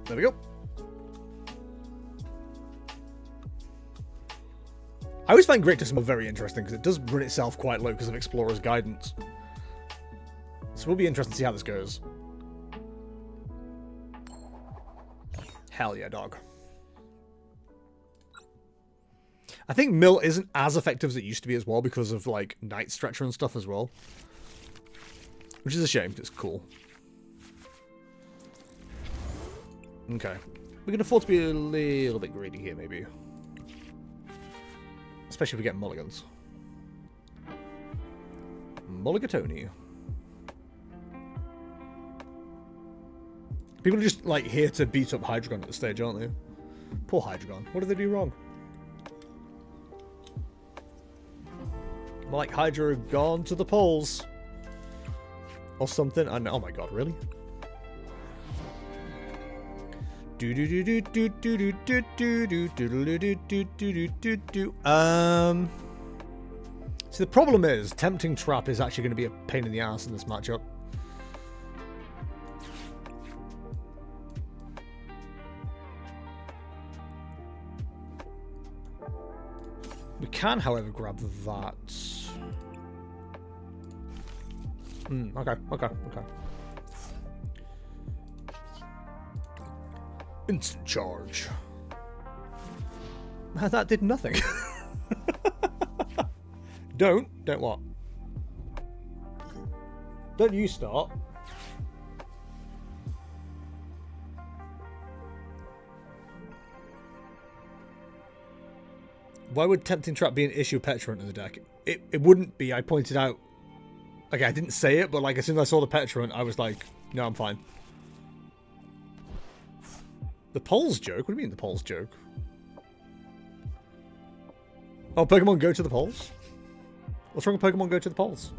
There we go. I always find Great Decimal very interesting because it does run itself quite low because of Explorer's guidance. So it will be interesting to see how this goes. Hell yeah, dog. I think Mill isn't as effective as it used to be as well because of, like, Night Stretcher and stuff as well. Which is a shame, it's cool. Okay. We can afford to be a little bit greedy here, maybe. Especially if we get mulligans. Mulligatoni. People are just, like, here to beat up Hydreigon at this stage, aren't they? Poor Hydreigon. What did they do wrong? More like Hydreigon to the polls. Or something. I know. Oh my god, really? So the problem is, Tempting Trap is actually going to be a pain in the ass in this matchup. We can, however, grab that. Okay. Instant charge. That did nothing. Don't what? Don't you start. Why would Tempting Trap be an issue Pecharunt in the deck? It wouldn't be. I pointed out. Okay, I didn't say it, but like as soon as I saw the Pecharunt, I was like, no, I'm fine. The polls joke? What do you mean the polls joke? Oh, Pokemon go to the polls? What's wrong with Pokemon go to the polls?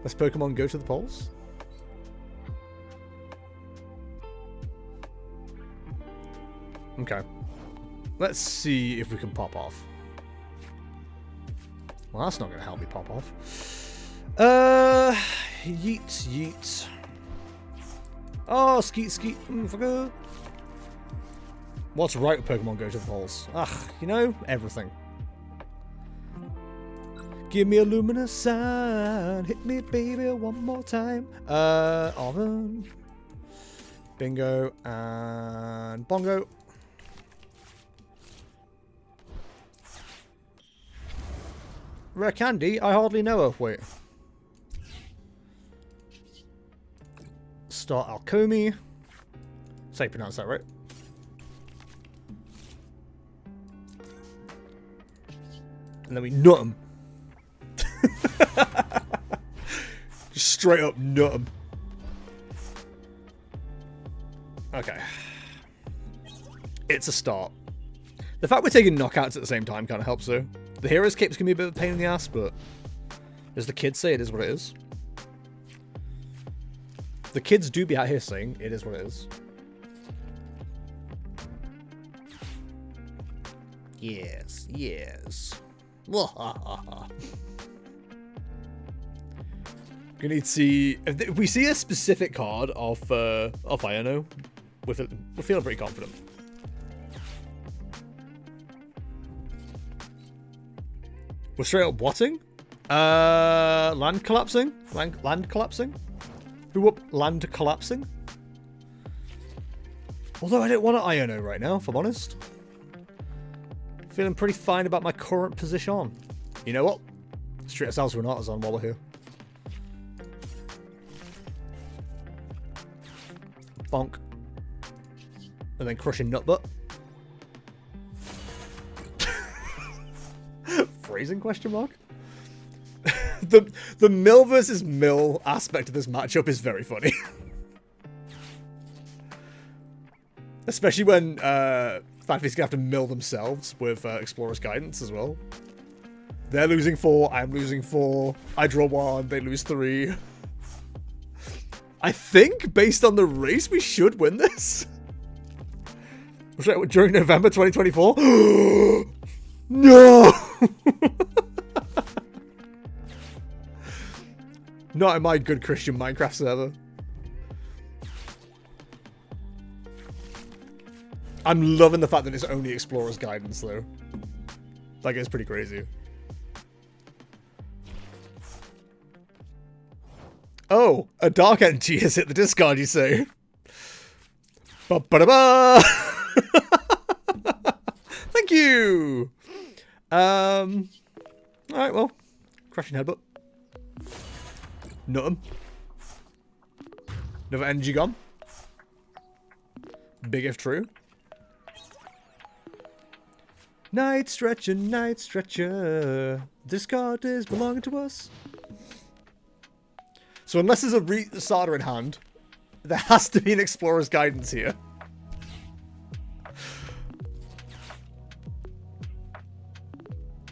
Does Pokemon go to the polls? Okay. Let's see if we can pop off. Well, that's not going to help me pop off. Yeet. Oh, skeet. Fucker. What's right with Pokemon go to the polls? Ugh, you know, everything. Give me a luminous sign. Hit me, baby, one more time. Arven. Bingo and bongo. Rare candy? I hardly know her. Wait. Start Alcomi. Say you pronounce that right. And then we nut him. Just straight up nut him. Okay. It's a start. The fact we're taking knockouts at the same time kind of helps though. The Hero's Cape's gonna be a bit of a pain in the ass, but as the kids say, it is what it is. The kids do be out here saying it is what it is. Yes. Gonna need to see if we see a specific card of Iono. We're feeling pretty confident. We're straight up whatting? Land collapsing? Land collapsing? Who up land collapsing? Although I don't want an Iono right now, if I'm honest. Feeling pretty fine about my current position. You know what? Let's treat ourselves to an Artisan while we're here. Bonk. And then crushing Nutbutt. Phrasing question mark? the mill versus mill aspect of this matchup is very funny. Especially when Fanfi's gonna have to mill themselves with Explorer's Guidance as well. They're losing 4, I'm losing 4. I draw 1, they lose 3. I think, based on the race, we should win this. During November 2024? No! Not in my good Christian Minecraft server. I'm loving the fact that it's only Explorer's Guidance, though. Like, it's pretty crazy. Oh, a Dark Energy has hit the discard, you say? Ba-ba-da-ba! Thank you! Alright, well. Crashing Headbutt. Nut 'em. Another energy gone. Big if true. Night Stretcher, Night Stretcher. This card is belonging to us. So unless there's a starter in hand, there has to be an Explorer's Guidance here.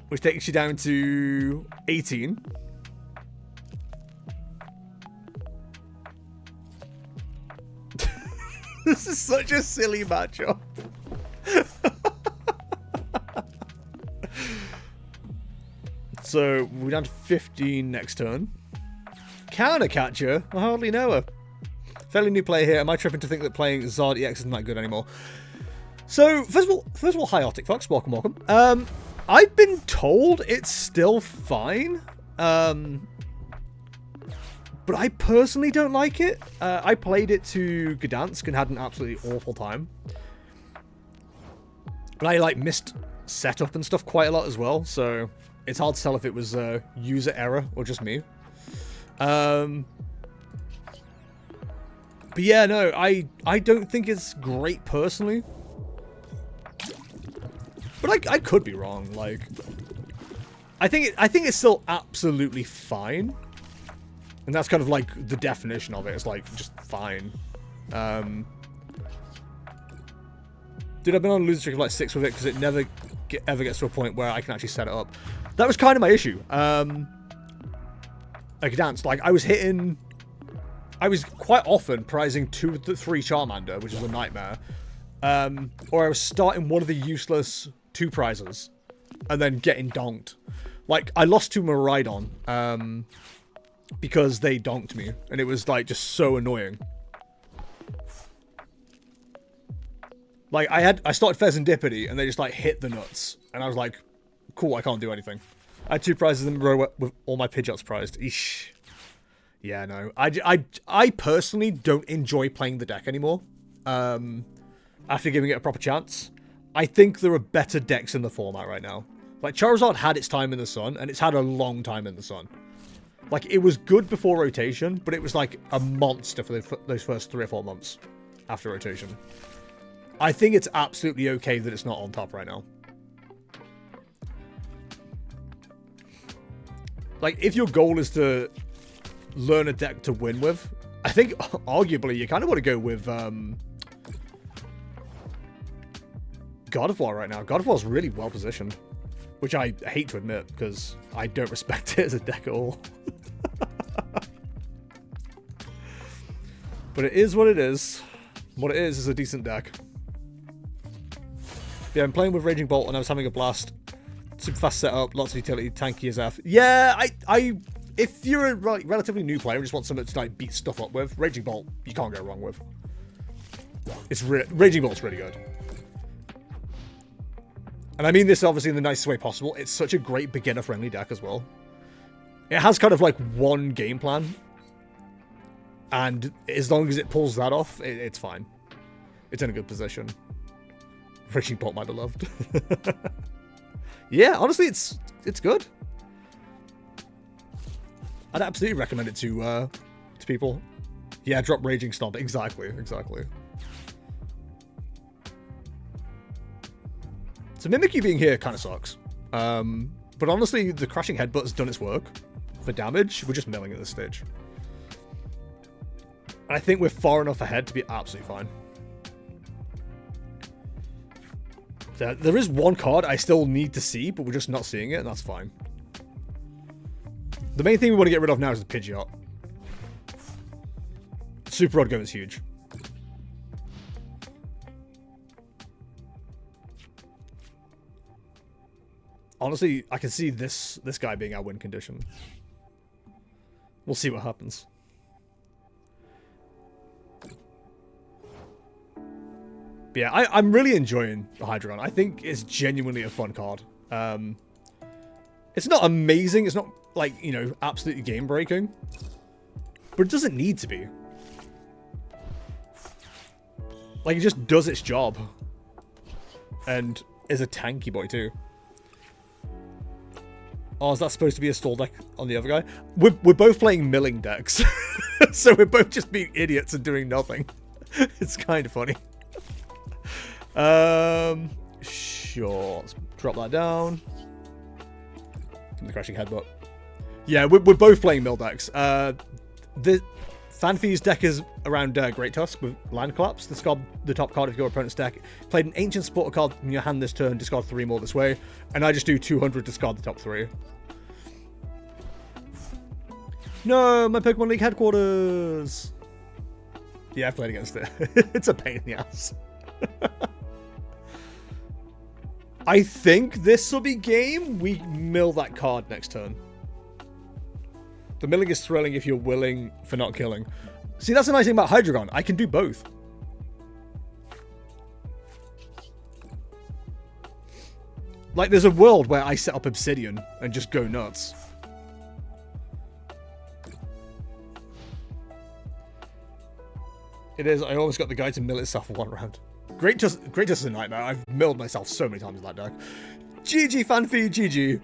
Which takes you down to 18. This is such a silly matchup. So we're down to 15 next turn. Counter Catcher? I hardly know her. Fairly new player here. Am I tripping to think that playing Zard EX isn't that good anymore? So, first of all, hi Arctic Fox, welcome. I've been told it's still fine. But I personally don't like it. I played it to Gdansk and had an absolutely awful time. But I like missed setup and stuff quite a lot as well, so it's hard to tell if it was user error or just me. But yeah, no, I don't think it's great personally. But I could be wrong. Like, I think it's still absolutely fine. And that's kind of like the definition of it. It's like just fine. Dude, I've been on a losing streak of like 6 with it because it never ever gets to a point where I can actually set it up. That was kind of my issue. Like dance, like I was quite often prizing 2 to 3 Charmander, which was a nightmare. Or I was starting one of the useless 2 prizes and then getting donked. Like I lost to Miraidon, because they donked me, and it was like just so annoying. Like I started Fezandipiti and they just like hit the nuts, and I was like, cool, I can't do anything. I had 2 prizes in a row with all my Pidgeots prized. Eesh. Yeah, no. I personally don't enjoy playing the deck anymore. After giving it a proper chance. I think there are better decks in the format right now. Like Charizard had its time in the sun, and it's had a long time in the sun. Like, it was good before rotation, but it was like a monster for those first 3 or 4 months after rotation. I think it's absolutely okay that it's not on top right now. Like, if your goal is to learn a deck to win with, I think, arguably, you kind of want to go with God of War right now. God of War's really well positioned. Which I hate to admit, because I don't respect it as a deck at all. But it is what it is. What it is a decent deck. Yeah, I'm playing with Raging Bolt and I was having a blast. Super fast setup, lots of utility, tanky as F. Yeah, if you're a relatively new player and just want something to like beat stuff up with, Raging Bolt, you can't go wrong with. Raging Bolt's really good. And I mean this obviously in the nicest way possible. It's such a great beginner-friendly deck as well. It has kind of like one game plan. And as long as it pulls that off, it's fine. It's in a good position. Raging Bolt might be loved. Yeah, honestly, it's good. I'd absolutely recommend it to people. Yeah, drop Raging Stomp. Exactly. So Mimikyu being here kind of sucks. But honestly, the Crashing Headbutt has done its work. For damage, we're just milling at this stage. And I think we're far enough ahead to be absolutely fine. There is one card I still need to see, but we're just not seeing it, and that's fine. The main thing we want to get rid of now is the Pidgeot. Super Rod Gun is huge. Honestly, I can see this guy being our win condition. We'll see what happens. But yeah, I'm really enjoying Hydreigon. I think it's genuinely a fun card. It's not amazing. It's not, like, you know, absolutely game-breaking. But it doesn't need to be. Like, it just does its job. And is a tanky boy, too. Oh, is that supposed to be a stall deck on the other guy? We're both playing milling decks. So we're both just being idiots and doing nothing. It's kind of funny. Sure. Let's drop that down. The crashing headbutt. Yeah, we're both playing mill decks. The Fanfi's deck is around Great Tusk with Land Collapse. Discard the top card of your opponent's deck. Played an Ancient Supporter card in your hand this turn. Discard 3 more this way. And I just do 200, discard the top 3. No, my Pokemon League headquarters. Yeah, I've played against it. It's a pain in the ass. I think this will be game. We mill that card next turn. The milling is thrilling if you're willing for not killing. See, that's the nice thing about Hydreigon. I can do both. Like, there's a world where I set up Obsidian and just go nuts. It is. I almost got the guy to mill itself for 1 round. Great Tusk is a nightmare. I've milled myself so many times with that deck. GG, Fanfi, GG.